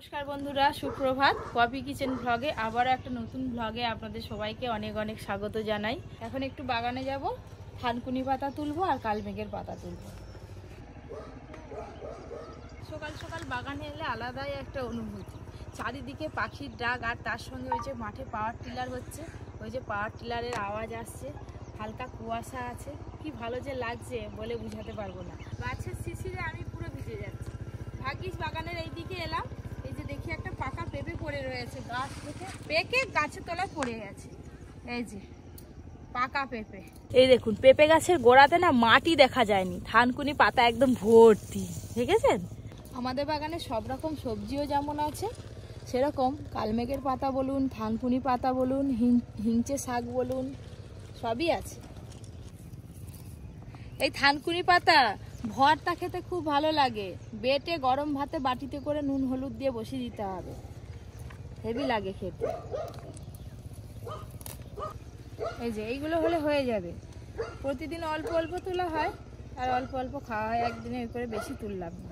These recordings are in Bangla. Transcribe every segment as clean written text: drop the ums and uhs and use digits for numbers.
নমস্কার বন্ধুরা, সুপ্রভাত। পপি কিচেন ব্লগে আবারও একটা নতুন ব্লগে আপনাদের সবাইকে অনেক অনেক স্বাগত জানাই। এখন একটু বাগানে যাব, থানকুনি পাতা তুলবো আর কালমেঘের পাতা তুলবো। সকাল সকাল বাগানে এলে আলাদাই একটা অনুভূতি। চারিদিকে পাখির ডাক আর তার সঙ্গে ওই যে মাঠে পাওয়ার টিলার হচ্ছে, ওই যে পাওয়ার টিলারের আওয়াজ আসছে, হালকা কুয়াশা আছে, কি ভালো যে লাগছে বলে বুঝাতে পারবো না। গাছের শিশিরে আমি পুরো ভিজে যাচ্ছি। ভাগ্যিস বাগানের এই দিকে এলাম, এই যে দেখি একটা পাকা পেঁপে পড়ে রয়েছে, গাছ থেকে পেকে গাছের তলায় পড়ে গেছে। এই যে পাকা পেঁপে, এই দেখুন পেঁপে গাছের গোড়াতে না মাটি দেখা যায়নি, থানকুনি পাতা একদম ভর্তি, দেখেছেন? আমাদের বাগানে সব রকম সবজিও যেমন আছে, সেরকম কালমেঘের পাতা বলুন, থানকুনি পাতা বলুন, হিংচে শাক বলুন, সবই আছে। এই থানকুনি পাতা ভর্তা খেতে খুব ভালো লাগে, বেটে গরম ভাতে বাটিতে করে নুন হলুদ দিয়ে বসিয়ে দিতে হবে, হেভি লাগে খেতে। এই যে এইগুলো হলে হয়ে যাবে। প্রতিদিন অল্প অল্প তোলা হয় আর অল্প অল্প খাওয়া হয়, একদিনে ওই করে বেশি তুললাম না।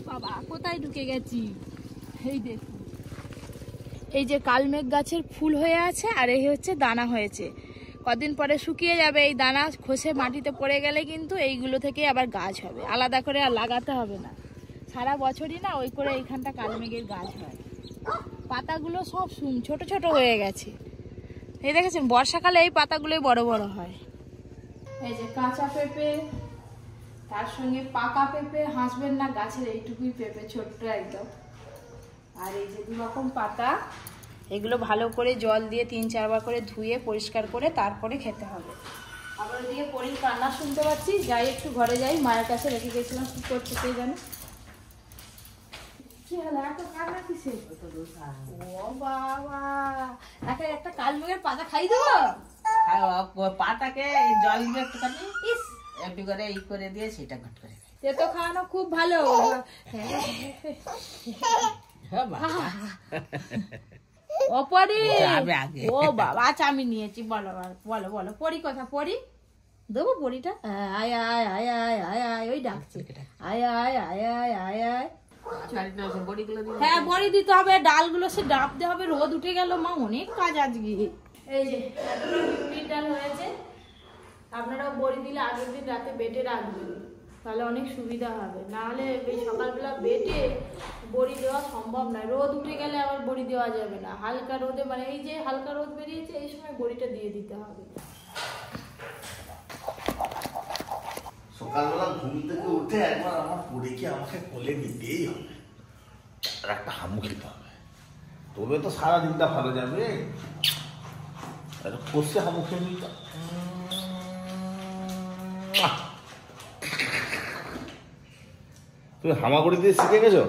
বাবা কোথায় ঢুকে গেছি, এই দেখুন এই যে কালমেঘ গাছের ফুল হয়ে আছে আর এই হচ্ছে দানা হয়েছে, কদিন পরে শুকিয়ে যাবে। এই দানা খসে মাটিতে পড়ে গেলে কিন্তু এইগুলো থেকে আবার গাছ হবে, আলাদা করে আর লাগাতে হবে না, সারা বছরই না ওই করে এইখানটা কালমেঘের গাছ হয়। পাতাগুলো সব ছোট ছোট হয়ে গেছে, এই দেখেছেন বর্ষাকালে এই পাতাগুলোই বড় বড় হয়। এই যে কাঁচা পেঁপে, তার সঙ্গে পাকা পেঁপে, হাসবেন না গাছের এইটুকুই পেঁপে, ছোট্ট একদম। আর এই যে 2 রকম পাতা, এগুলো ভালো করে জল দিয়ে 3-4 বার করে ধুয়ে পরিষ্কার করে তারপরে খেতে হবে। আবার ওদিকে পরীর কান্না শুনতে পাচ্ছি, যাই একটু ঘরে যাই, মায়ের কাছে রেখে গেছিলাম, কি করছে কে জানে। কি হলো এত কান্না কিসে? ও বাবা, একটা কালমেঘের পাতা খাই দেবো। পাটাকে জল দিয়ে একটুখানি একটু করে ই করে দিয়ে সেটা ঘট করে তেতো খাওয়ানো খুব ভালো। অপরি ও বাবা, আচ্ছা আমি নিয়েছি, বলো বলো বলো পরি কথা, পরি দেবো পরিটা, আয় আয় আয় আয় আয় আয়, ওই ডাকছে আয় আয় আয় আয় আয় আয়। হ্যাঁ বড়ি দিতে হবে, ডালগুলো সে ডাবতে হবে, রোদ উঠে গেল মা, অনেক কাজ আজকে। এই যে ডাল হয়েছে, আপনারাও বড়ি দিলে আগের দিন রাতে বেটে রাখবেন, তাহলে অনেক সুবিধা হবে, নাহলে এই সকালবেলা বেটে বড়ি দেওয়া সম্ভব নয়, রোদ উঠে গেলে আবার বড়ি দেওয়া যাবে না, হালকা রোদে, মানে এই যে হালকা রোদ বেরিয়েছে এই সময় বড়িটা দিয়ে দিতে হবে। সকালবেলা ঘুম থেকে উঠে একবার আমার পরীকে আমাকে কোলে নিতেই হবে আর একটা হামু খেতে হবে, তবে তো সারা দিনটা ভালো যাবে। কষে হামু খেয়ে নিতে, তুমি হামাগুড়ি দিয়ে শিখে গেছো।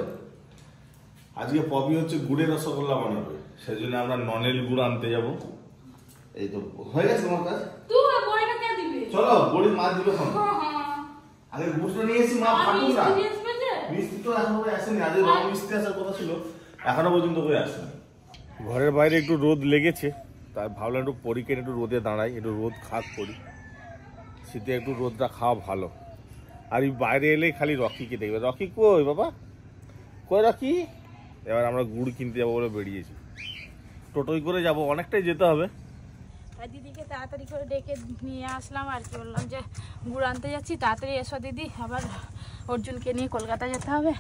আজকে পপি হচ্ছে গুড়ের রসগোল্লা বানাবে, সেই জন্য আমরা ননেল গুড় আনতে যাবো। এই তো হয়ে গেছে তোমার কাজ, চলো বড়ির মাছ দিবে। আগে গুড়টা নিয়ে এসেছি, মা ফাটুক না, মিস্ত্রি তো এখনো আসেনি, আজ রং মিস্ত্রি আসার কথা ছিল, এখনো পর্যন্ত করে আসেনি। ঘরের বাইরে একটু রোদ লেগেছে, তাই ভাবলাম একটু পরীকে একটু রোদে দাঁড়াই, একটু রোদ খাক করি, শীতে একটু রোদটা খাওয়া ভালো। আর এই বাইরে এলেই খালি রকিকে দেখবে, রকি কই বাবা, কই রকি। এবার আমরা গুড় কিনতে যাবো বলে বেরিয়েছি, টোটোই করে যাব, অনেকটাই যেতে হবে। দিদিকে তাড়াতাড়ি করে ডেকে নিয়ে আসলাম আর কি, বললাম যে গুড় আনতে যাচ্ছি, তাড়াতাড়ি এসো দিদি, আবার অর্জুনকে নিয়ে কলকাতা যেতে হবে।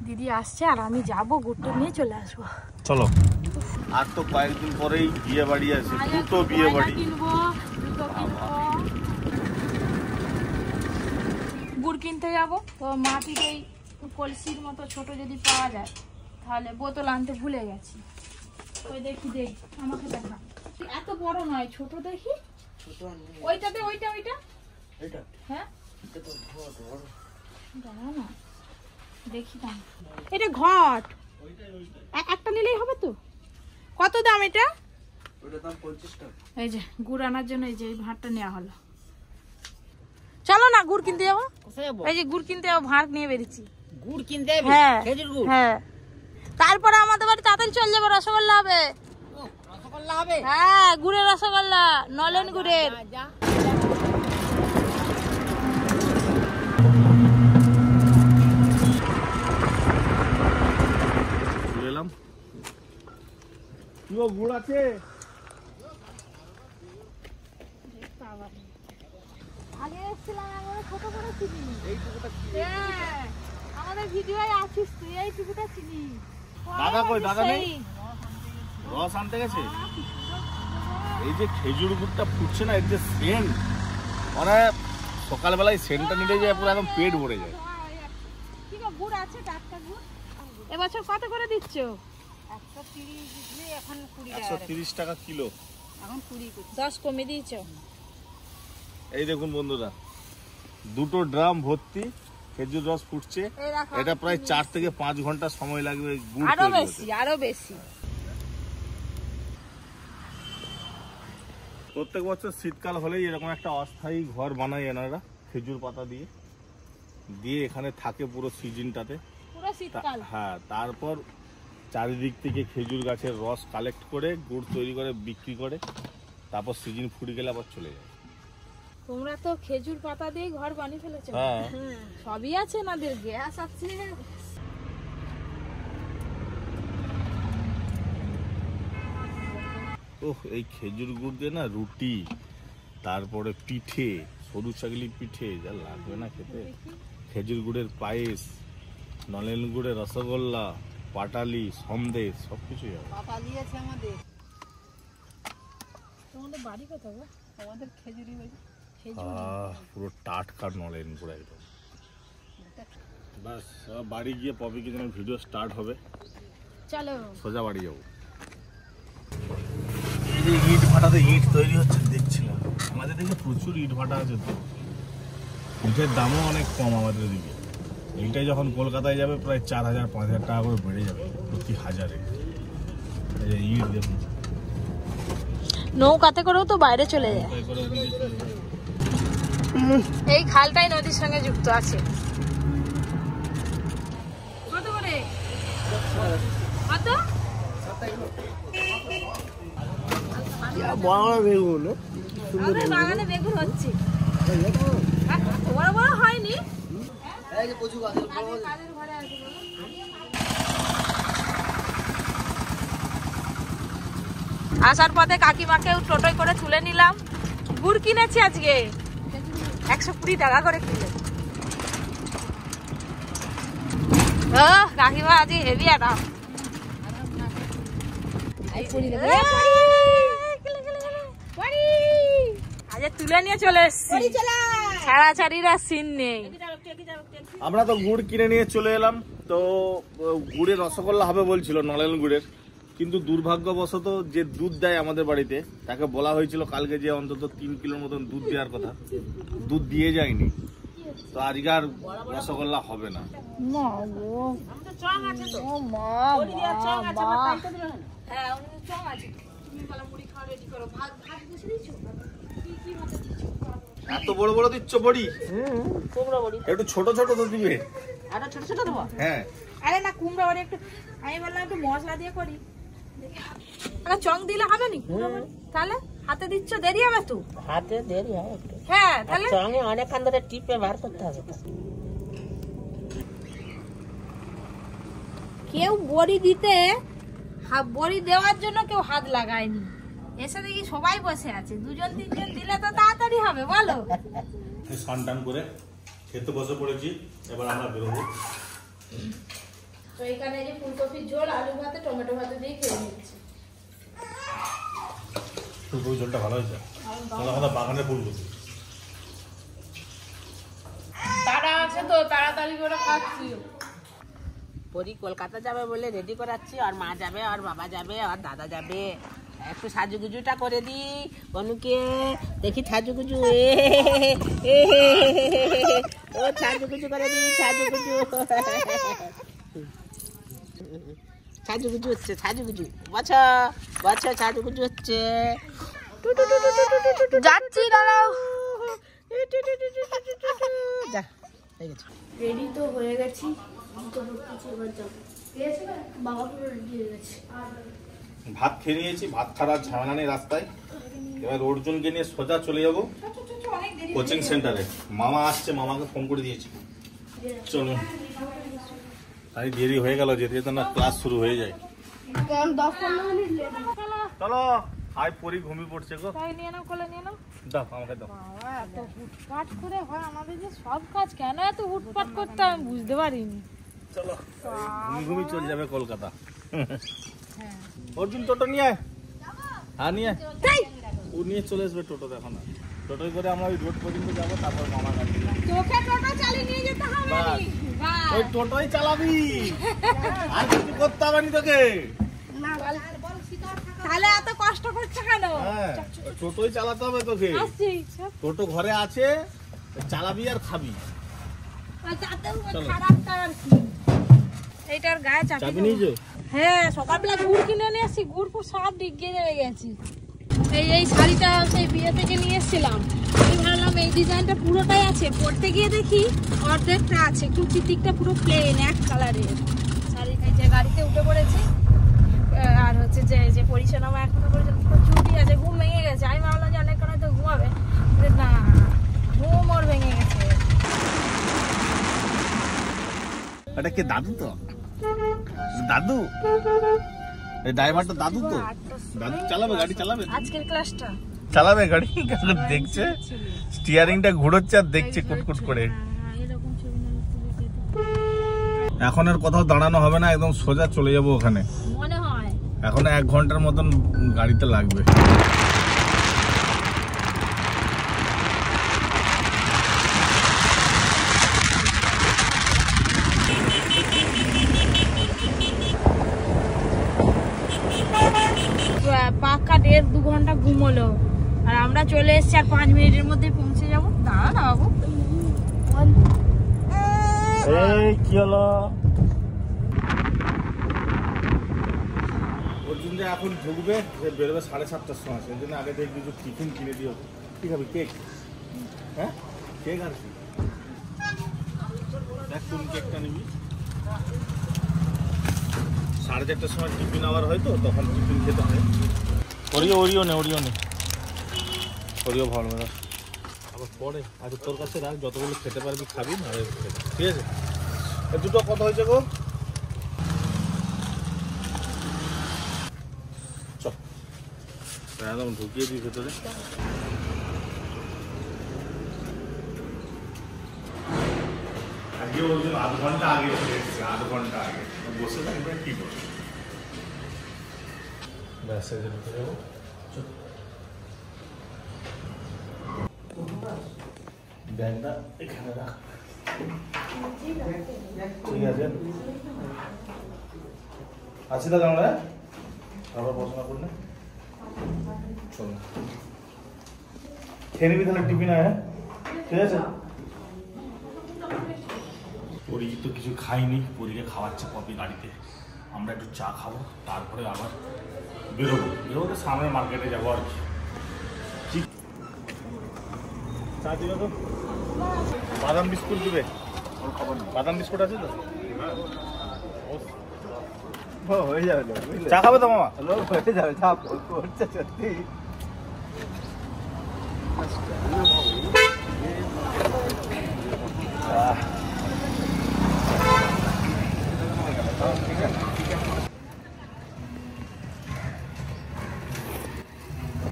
দিদি আসছে আর আমি যাব, গুড়টা নিয়ে চলে আসবো। চলো, আর তো কয়েকদিন পরেই বিয়ে বাড়ি আছে, দুটো বিয়ে বাড়ি কিনবো, গুড় কিনতে যাবো তো মাটির এই কলসির মতো ছোট যদি পাওয়া যায়, তাহলে বোতল আনতে ভুলে গেছি। ওই দেখি আমাকে দেখা, এত বড় নয়, ছোট দেখি, ওইটাতে ওইটা ওইটা হ্যাঁ দাঁড়া না দেখি দাম, এটা ঘট একটা নিলেই হবে তো। কত দাম এটা? এই যে গুড় আনার জন্য এই যে এই ভাঁড়টা নেওয়া হলো। চলো না গুড় কিনতে যাবো, এই যে গুড় কিনতে যাবো, ভাঁড় নিয়ে বেরিয়েছি। গুড় কিনতে? হ্যাঁ হ্যাঁ, তারপরে আমাদের বাড়ি তাড়াতাড়ি চলে যাবো, রসগোল্লা হবে। হ্যাঁ গুড়ের রসগোল্লা, নলেন গুড়ের। গুড় আছে? আগে এসেছিলাম আমরা ছোট করে চিনি। হ্যাঁ, আমাদের ভিডিওয় আছিস তুই, এইটুকুটা চিনি। দাদা কই? দাদা নেই? রস আনতে গেছে। এই যে খেজুর গুড়টা ফুটছে না, এর যে সেন্ট, মানে সকালবেলায় সেন্টটা নিতে যায় পুরো একদম পেট ভরে যায়। কি গো, গুড় আছে টাটকা গুড়? এবছর কত করে দিচ্ছ? 130 টাকা কিলো। 10 কমে দিয়েছো। এই দেখুন বন্ধুরা, 2টো ড্রাম ভর্তি খেজুর রস ফুটছে। এটা প্রায় 4 থেকে 5 ঘন্টা সময় লাগবে গুড় আরো তৈরি হতে। বেশি, আরো বেশি। প্রত্যেক বছর শীতকাল হলেই এরকম একটা অস্থায়ী ঘর বানায় এনারা খেজুর পাতা দিয়ে দিয়ে এখানে থাকে পুরো সিজনটাতে। পুরো শীতকাল। হ্যাঁ, তারপর চারিদিক থেকে খেজুর গাছের রস কালেক্ট করে গুড় তৈরি করে বিক্রি করে, তারপর সিজন ফুরিয়ে গেলে আবার চলে যায়। তোমরা তো খেজুর পাতা দিয়ে ঘর বানিয়ে ফেলেছো। হ্যাঁ, সবই আছে, নাদের গ্যাস আছে। ওহ, এই খেজুর গুড় দিয়ে না রুটি, তারপরে পিঠে, সরু চাগলি পিঠে যা লাগবে না খেতে। খেজুর গুড়ের পায়েস, নলেন গুড়ের রসগোল্লা, পাটালি, সন্দেশ সবকিছুই হবে। পাটালি আছে আমাদের। তোমাদের বাড়ি কোথায় গো? আমাদের খেজুরি বাড়ি। পুরো টাটকা নলেন গুড় একদম। বাস বাড়ি গিয়ে পপিকে যেন ভিডিও স্টার্ট হবে, চলো সোজা বাড়ি যাবো। ইট ভাটাতে ইট তৈরি হচ্ছে দেখছিলাম। আমাদের দিকে প্রচুর ইট ভাটা আছে, তো ইটের দামও অনেক কম আমাদের দিকে। এইটাই যখন কলকাতায় যাবে প্রায় 4000-5000 টাকা করে বেড়ে যাবে প্রতি হাজারে। ইট দেখুন, নৌকাতে করেও তো বাইরে চলে যায়। এই খালটাই নদীর সঙ্গে যুক্ত আছে। কত করে? কত? আমাদের বাগানে বেগুন হচ্ছে, বড় বড় হয়নি। আসার পথে কাকিমাকে টোটোয় করে তুলে নিলাম। গুড় কিনেছি আজকে 120 টাকা করে কিলো। কাকিমা আজকে হেভি আরাম। আজ তুলে নিয়ে চলে এসছি, ছাড়াছাড়ির আর সিন নেই। আমরা তো গুড় কিনে নিয়ে চলে এলাম। তো গুড়ের রসগোল্লা হবে বলছিল, নলেন গুড়ের, কিন্তু দুর্ভাগ্যবশত যে দুধ দেয় আমাদের বাড়িতে তাকে বলা হয়েছিল কালকে যে অন্তত 3 কিলোর মতন দুধ দেওয়ার কথা, দুধ দিয়ে যায়নি। তো আজকে আর রসগোল্লা হবে না। এত বড় বড় দিচ্ছ বড়ি? একটু ছোট ছোট তো দিবে। আরো ছোট ছোট দেবো? হ্যাঁ। আরে না, কুমড়া বড়ি একটু, আমি বললাম একটু মশলা দিয়ে করি। চং দিলে হবে নি? তাহলে হাতে দিচ্ছ, দেরি হবে তো? হাতে দেরি হয় একটু। হ্যাঁ, তাহলে চঙে অনেকক্ষণ ধরে টিপে বার করতে হবে। কেউ বড়ি দিতে, বড়ি দেওয়ার জন্য কেউ হাত লাগায়নি। এসে দেখি সবাই বসে আছে, 2-3 দিলে তো তাড়াতাড়ি হবে, বলো? স্নান টান করে খেতে বসে পড়েছি, এবার আমরা বেরোবো। তো এখানে যে ফুলকপির ঝোল, আলু ভাতে, টমেটো ভাতে দিয়ে খেয়ে নিচ্ছি। ফুলকপি ঝোলটা ভালো হয়েছে, আমাদের বাগানের ফুলকপি। তারা আছে তো তাড়াতাড়ি করে খাচ্ছি। পরি কলকাতা যাবে বলে রেডি করাচ্ছি, আর মা যাবে, আর বাবা যাবে, আর দাদা যাবে। একটু সাজুগুজুটা করে দি অনুকে, দেখি সাজুগুজু। ও সাজুগুজু করে দি, সাজুগুজু। সাজুগুজু হচ্ছে, সাজুগুজু। বছর বছর সাজুগুজু হচ্ছে। যাচ্ছি, দাঁড়াও। যা, হয়ে গেছে। রেডি তো হয়ে গেছি, এবার যাবো। বাবাকে রেডি হয়ে গেছে। ভাত খেয়ে নিয়েছি, ভাত খাওয়ার ঝামেলা নেই রাস্তায়। এবার অর্জুনকে নিয়ে সোজা চলে যাবো কোচিং সেন্টারে। মামা আসছে, মামাকে ফোন করে দিয়েছি। চলুন, তাই দেরি হয়ে গেল, যেতে যেতে না ক্লাস শুরু হয়ে যায়। 10-15 মিনিট লেট। চলো হাই পরি ঘুমিয়ে পড়ছে গো। তাই নিয়ে নাও, কোলে নিয়ে নাও। দাও আমাকে দাও। বাবা এত হুটপাট করে হয় আমাদের, যে সব কাজ কেন এত হুটপাট করতে আমি বুঝতে পারিনি। চলো ঘুমি চলে যাবে কলকাতা। হ্যাঁ অর্জুন টোটো নিয়ে আয়। হ্যাঁ নিয়ে আয়। ও নিয়ে চলে আসবে টোটো, দেখো না টোটোয় করে আমরা ওই রোড পর্যন্ত যাবো, তারপর মামা গাড়ি। তোকে টোটো চালিয়ে নিয়ে যেতে হবে। ওই টোটোই চালাবি, আর কিছু করতে হবে না তোকে। তাহলে এত কষ্ট করছে কেন? হ্যাঁ টোটোই চালাতে হবে তোকে। টোটো ঘরে আছে, চালাবি আর খাবি। এইটার গায়ে চাবি নিয়েছো? হ্যাঁ সকালবেলা গুড় কিনে নিয়ে আসি, গুড় ফুড় সব ডিগিয়ে রয়ে গেছি। এই শাড়িটা সেই বিয়ে থেকে নিয়ে এসেছিলাম, আমি ভাবলাম এই ডিজাইনটা পুরোটাই আছে, পরতে গিয়ে দেখি অর্ধেকটা আছে, কুচির দিকটা পুরো প্লেন এক কালারের শাড়ি। এই যে গাড়িতে উঠে পড়েছি, আর হচ্ছে যে পরিচালনা এখনো পর্যন্ত চুপি আছে, ঘুম ভেঙে গেছে। আমি ভাবলাম যে অনেকক্ষণ হয়তো ঘুমাবে, না ঘুম ওর ভেঙে গেছে। এটা কে দাদু? তো দাদু, এই ড্রাইভারটা দাদু তো। দাদু চালাবে গাড়ি, চালাবে আজকের ক্লাসটা, চালাবে গাড়ি। দেখছে স্টিয়ারিংটা ঘুরোচ্ছে আর দেখছে কুটকুট করে। এখন আর কোথাও দাঁড়ানো হবে না, একদম সোজা চলে যাবো ওখানে। মনে হয় এখন 1 ঘন্টার মতন গাড়িতে লাগবে। পাক্কা 1.5-2 ঘন্টা ঘুমোলো, আর আমরা চলে এসেছি আর 5 মিনিটের মধ্যে পৌঁছে যাবো। দাঁড়া না বাবু। এই কি হলো? অর্জুন যে এখন ঢুকবে, সে বেরোবে 7:30টার সময়, সেই জন্য আগে থেকে কিছু টিফিন কিনে দিও। কি খাবি? কেক? হ্যাঁ কেক আর কি? দেখ কোন কেকটা নিবি। 4:30টার সময় টিফিন আবার হয় তো, তখন টিফিন খেতে হয়। ওরিও নে ওরিও ভালো না আবার পরে। আচ্ছা তোর কাছে রাখ, যতগুলো খেতে পারবি খাবি, না ঠিক আছে? এই দুটো কত হয়েছে গো? চল একদম ঢুকিয়ে দিই ভেতরে। আজকে বলছেন 8 ঘন্টা আগে চলে এসেছে, 8 ঘন্টা আগে বসে থাকবে কি করবে। ব্যাস এই যে ঢুকে যাবো। ব্যাগটা এখানে রাখ, ঠিক আছে? আছি দাদা আমরা, আবার পড়াশোনা করলে চলো খেয়ে নিবি তাহলে টিফিন। হ্যাঁ ঠিক আছে। পরি তো কিছু খাইনি, পরিকে খাওয়াচ্ছে পপি গাড়িতে। আমরা একটু চা খাবো, তারপরে আবার বেরোবো তো সামনে মার্কেটে যাবো আর কি। চা দিবে তো? বাদাম বিস্কুট দিবে? বাদাম বিস্কুট আছে তো? হয়ে যাবে। চা খাবে তো মামা? হয়ে যাবে, চা করছে সত্যি।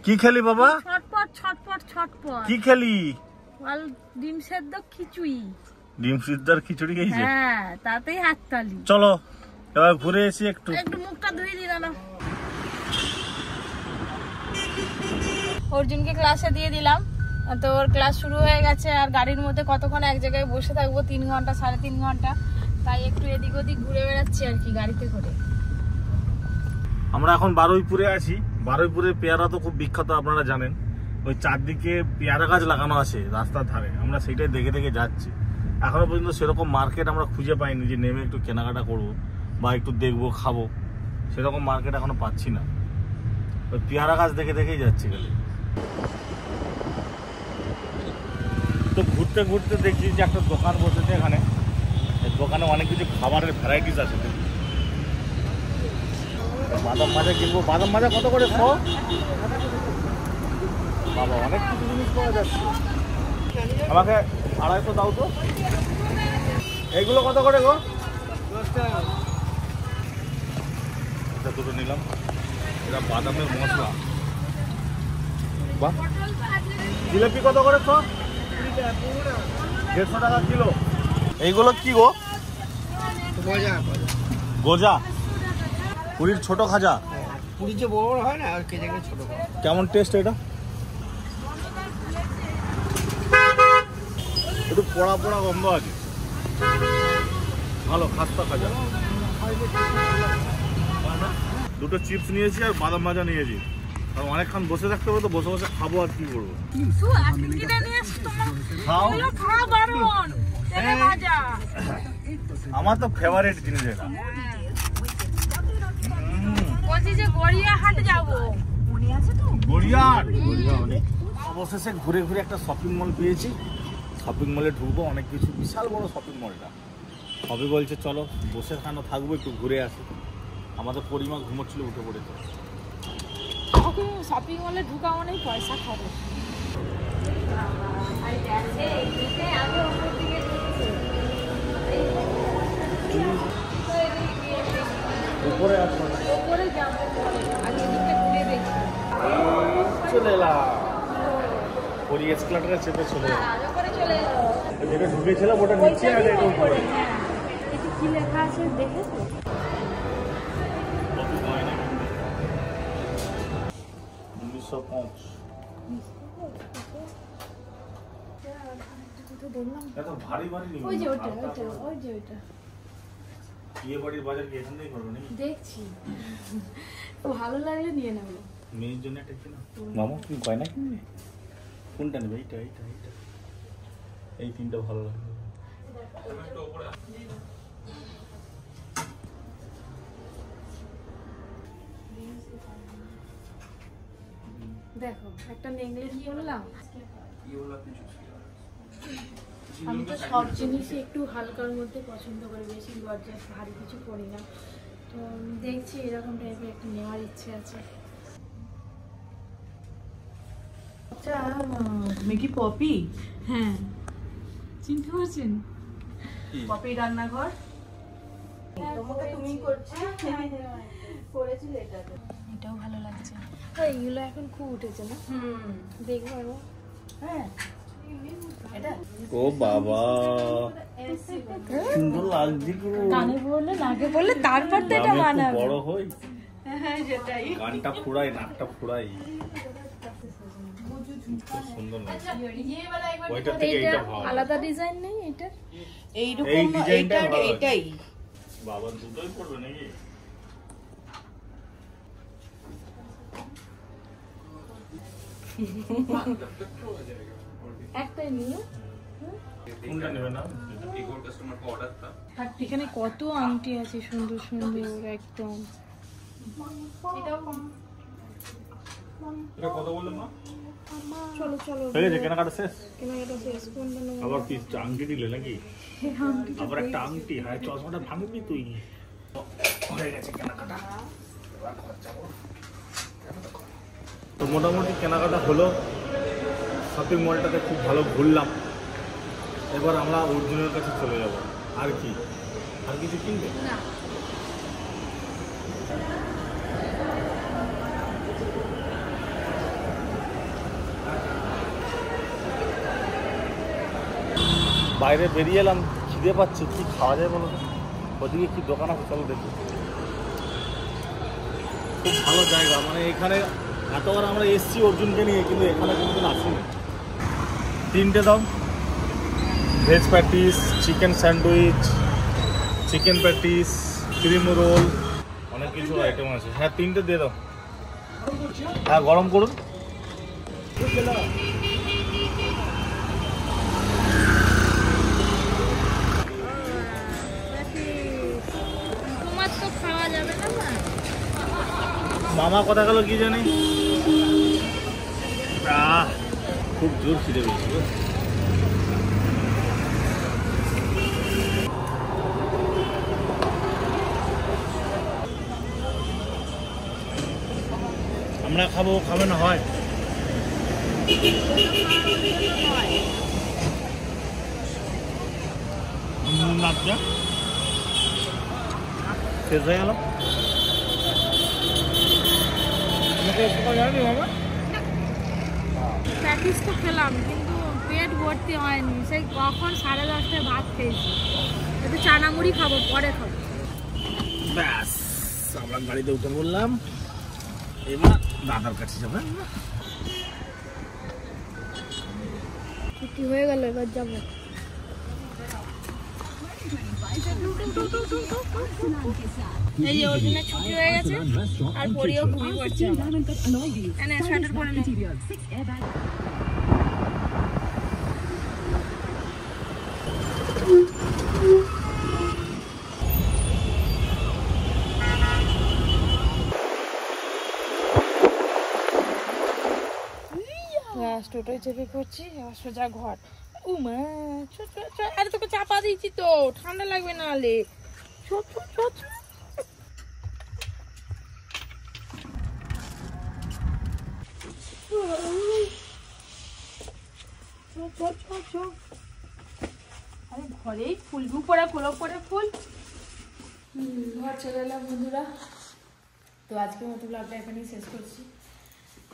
কি খেলি বাবা? ছটপট কি খেলি? ডিম সেদ্ধ খিচুড়ি। ডিম সিদ্ধর খিচুড়ি খেয়েছে? হ্যাঁ তাতেই হাততালি। চলো এবার ঘুরে এসে একটু মুখটা ধুয়ে দিই না। অর্জুনকে ক্লাসে দিয়ে দিলাম, তো ওর ক্লাস শুরু হয়ে গেছে। আর গাড়ির মধ্যে কতক্ষণ এক জায়গায় বসে থাকবো, 3 ঘন্টা 3.5 ঘন্টা, তাই একটু এদিক ওদিক ঘুরে বেড়াচ্ছি আর কি গাড়িতে করে। আমরা এখন বারুইপুরে আছি। বারুইপুরের পেয়ারা তো খুব বিখ্যাত, আপনারা জানেন। ওই চারদিকে পেয়ারা গাছ লাগানো আছে রাস্তার ধারে, আমরা সেইটাই দেখে দেখে যাচ্ছি। এখনো পর্যন্ত সেরকম মার্কেট আমরা খুঁজে পাইনি যে নেমে একটু কেনাকাটা করবো বা একটু দেখবো খাবো, সেরকম মার্কেট এখনো পাচ্ছি না। ওই পেয়ারা গাছ দেখে দেখেই যাচ্ছি গেলে। তো ঘুরতে ঘুরতে দেখছি যে একটা দোকান বসেছে এখানে। এই দোকানে অনেক কিছু খাবারের ভ্যারাইটিস আছে। বাদাম মাজা কিনবো। বাদাম মাজা কত করে? বাবা অনেক কিছু জিনিস পাওয়া যাচ্ছে। আমাকে 250 দাও তো। এইগুলো কত করে গো? 10 টাকা। দুটো নিলাম। এটা বাদামের মশলা। বাহ, জিলেপি কত করে সব? 150 টাকা কিলো। এইগুলো কি গো? গজা, পুরীর ছোট খাজা। পুরি যে বড় বড় হয় না, আর কেটে কেটে ছোট করে। কেমন টেস্ট এটা? একটু পোড়া পোড়া গন্ধ আছে, ভালো খাস্তা খাজা। দুটো চিপস নিয়েছি আর বাদাম ভাজা নিয়েছি, আর অনেকক্ষণ বসে থাকতে হবে তো, বসে বসে খাবো আর কি করবো। খাও, আমার তো ফেভারিট জিনিস এটা। অবশেষে ঘুরে ঘুরে একটা শপিং মল পেয়েছি, শপিং মলে ঢুকবো, অনেক কিছু, বিশাল বড় শপিং মলটা। সবই বলছে চলো বসে খানো থাকবো, একটু ঘুরে আসি। আমাদের পরিমা ঘুমোচ্ছিল, উঠে পড়েছে। শপিং মলে ঢুকা অনেক পয়সা খাবে। উপরে আসবো, উপরে যাবো, আগে দিকে ঘুরে দেখি। চলে এলাম পরি এসকেলেটরে চেপে চলে এলাম। উপরে চলে এলো, যেটা ঢুকেছিলাম ওটা নিচে আর এটা উপরে। এটা কি লেখা আছে দেখেছো? 1905। এত ভারী ভারী নিবি? ওই যে ওটা, ওই যে ওটা বিয়ে বাড়ির বাজার কি এখান থেকেই করবো নাকি? দেখছি, ভালো লাগলে নিয়ে নেবো। মেয়ের জন্য একটা কিনা মামা, তুমি গয়না কিনবে? কোনটা নেবে? এইটা এইটা এইটা, এই তিনটা ভালো লাগবে। দেখো একটা নেকলেস বললাম, আমি তো সব জিনিসই একটু হালকার মধ্যে পছন্দ করি, বেশি গর্জাস ভারী কিছু করি না। তো দেখছি এরকম টাইপের একটা নেওয়ার ইচ্ছে আছে। আচ্ছা, তুমি কি পপি? হ্যাঁ, চিনতে পারছেন? পপি রান্নাঘর তোমাকে তুমি করছি, করেছিলে এটাতে। এটাও ভালো লাগছে। এইগুলো এখন খুব উঠেছে না? দেখবো এবার। হ্যাঁ, এটা ও বাবা, সুন্দর লাগছে গো। কানে বললে, নাকে বললে, তারপর তো এটা বানাবে। বড় হই, হ্যাঁ সেটাই। গানটা ফুরাই, নাকটা ফুরাই, খুব সুন্দর লাগছে। ওইটা থেকে এইটা এইটা ভালো। আলাদা ডিজাইন নেই এটা? এইরকম এই ডিজাইনটা এইটা ভালো। এটাই বাবা দুটোই পড়বে নাকি? একটাই নিয়ে। কোনটা নেবে না? এখানে কত আংটি আছে সুন্দর সুন্দর একদম। এটা কত বললেন না? চলো চলো, হয়ে গেছে কেনাকাটা শেষ? কেনাকাটা শেষ। কোনটা নেবো? আবার কি আংটি দিলে নাকি? আবার একটা আংটি, হ্যাঁ চশমাটা ভাঙবি তুই। হয়ে গেছে কেনাকাটা, তো মোটামুটি কেনাকাটা হলো। শপিং মলটাতে খুব ভালো ঘুরলাম। এবার আমরা অর্জুনের কাছে চলে যাব। আর কি, আর কিছু কিনবে? না, বাইরে বেরিয়ে এলাম, খিদে পাচ্ছে, কি খাওয়া যায় বলো তো? ওদিকে কি দোকান আছে চলো দেখি। খুব ভালো জায়গা, মানে এখানে এতবার আমরা এসছি অর্জুনকে নিয়ে, কিন্তু এখানে কোনোদিন আসিনি। তিনটে দাও, veg patties, chicken sandwich, chicken patties, cream roll, অনেক কিছু আইটেম আছে। হ্যাঁ তিনটে দিয়ে দাও। হ্যাঁ গরম করুন। তোমার তো খাওয়া যাবে না। মামা কথা গেল কি জানি, খুব জোর খিদে পেয়েছি গো। আমরা খাবো, খাবে না হয়? নাচা শেষ হয়ে গেল। প্যাটিস তো খেলাম কিন্তু পেট ভর্তি হয়নি, সেই কখন 10:30টায় ভাত খেয়েছি। একটু চানা মুড়ি খাবো, পরে খাবো। ব্যাস আমরা গাড়িতে উঠে বললাম, এবার দাদার কাছে যাবে। ছুটি হয়ে গেল, এবার যাবো। এই যে অর্জুনের ছুটি হয়ে গেছে আর পরিও ঘুমিয়ে পড়ছে। সোয়েটার পরে নে। টোটোয় চেপে পড়ছি, এবার সোজা ঘর। উমা আরে তোকে চাপা দিয়েছি তো, ঠান্ডা লাগবে না হলে। আরে ঘরেই ফুল উপরে ফুল, ওপরে ফুল। ঘর চলে এলাম বন্ধুরা। তো আজকের মতো ব্লগটা এখানেই শেষ করছি।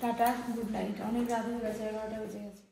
Tata, good night. অনেক রাত হয়ে গেছে, 11টা বেজে গেছে।